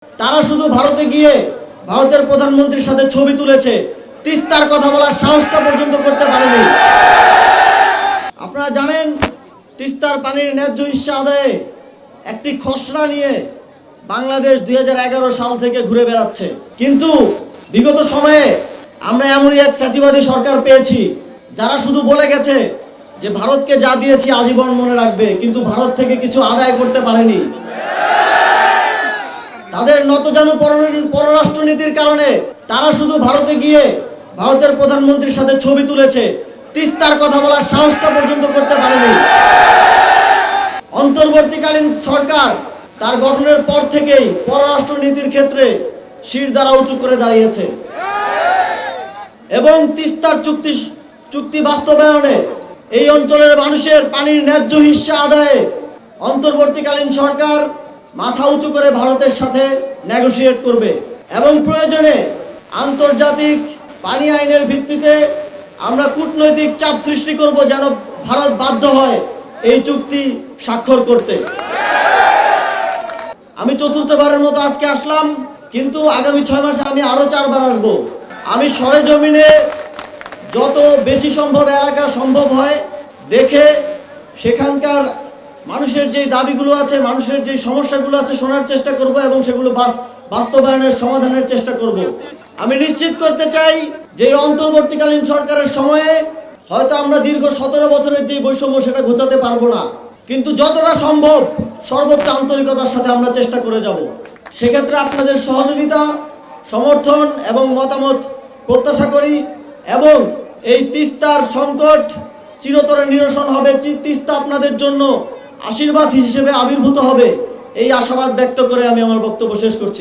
তারা শুধু ভারতে গিয়ে ভারতের প্রধানমন্ত্রীর সাথে ছবি তুলেছে, তিস্তার কথা বলার সাহসটা পর্যন্ত করতে পারেনি। আপনারা জানেন, তিস্তার পানির ন্যায্য হিস্সা আদায়ে একটি খসড়া নিয়ে বাংলাদেশ 2011 সাল থেকে ঘুরে বেড়াচ্ছে। কিন্তু বিগত সময়ে আমরা এমনই এক ফ্যাসিবাদী সরকার পেয়েছি যারা শুধু বলে গেছে যে ভারতকে যা দিয়েছি আজীবন মনে রাখবে, কিন্তু ভারত থেকে কিছু আদায় করতে পারেনি। তাদের নতজানু পররাষ্ট্রনীতির কারণে তারা শুধু ভারতে গিয়ে ভারতের প্রধানমন্ত্রীর সাথে ছবি তুলেছে, তিস্তার কথা বলার সাহসটা পর্যন্ত করতে পারেনি। অন্তর্বর্তীকালীন সরকার তার গঠনের পর থেকেই পররাষ্ট্রনীতির ক্ষেত্রে শির দ্বারা উঁচু করে দাঁড়িয়েছে এবং তিস্তার চুক্তি বাস্তবায়নে এই অঞ্চলের মানুষের পানির ন্যায্য হিস্সা আদায়ে অন্তর্বর্তীকালীন সরকার মাথা উঁচু করে ভারতের সাথে নেগোশিয়েট করবে এবং প্রয়োজনে আন্তর্জাতিক পানি আইনের ভিত্তিতে আমরা কূটনৈতিক চাপ সৃষ্টি করব যেন ভারত বাধ্য হয় এই চুক্তি স্বাক্ষর করতে। আমি চতুর্থবারের মতো আজকে আসলাম, কিন্তু আগামী 6 মাসে আমি আরো 4 বার আসব। আমি সরেজমিনে যত বেশি সম্ভব এলাকা সম্ভব হয় দেখে সেখানকার মানুষের যে দাবিগুলো আছে, মানুষের যে সমস্যাগুলো আছে শোনার চেষ্টা করব এবং সেগুলো বাস্তবায়নের সমাধানের চেষ্টা করব। আমি নিশ্চিত করতে চাই যে অন্তর্বর্তীকালীন সরকারের সময়ে হয়তো আমরা দীর্ঘ 17 বছরের যে বৈষম্য সেটা ঘোচাতে পারবো না, কিন্তু যতটা সম্ভব সর্বোচ্চ আন্তরিকতার সাথে আমরা চেষ্টা করে যাব। সেক্ষেত্রে আপনাদের সহযোগিতা, সমর্থন এবং মতামত প্রত্যাশা করি এবং এই তিস্তার সংকট চিরতরে নিরসন হবে, তিস্তা আপনাদের জন্য আশীর্বাদ হিসেবে আবির্ভূত হবে, এই আশাবাদ ব্যক্ত করে আমি আমার বক্তব্য শেষ করছি।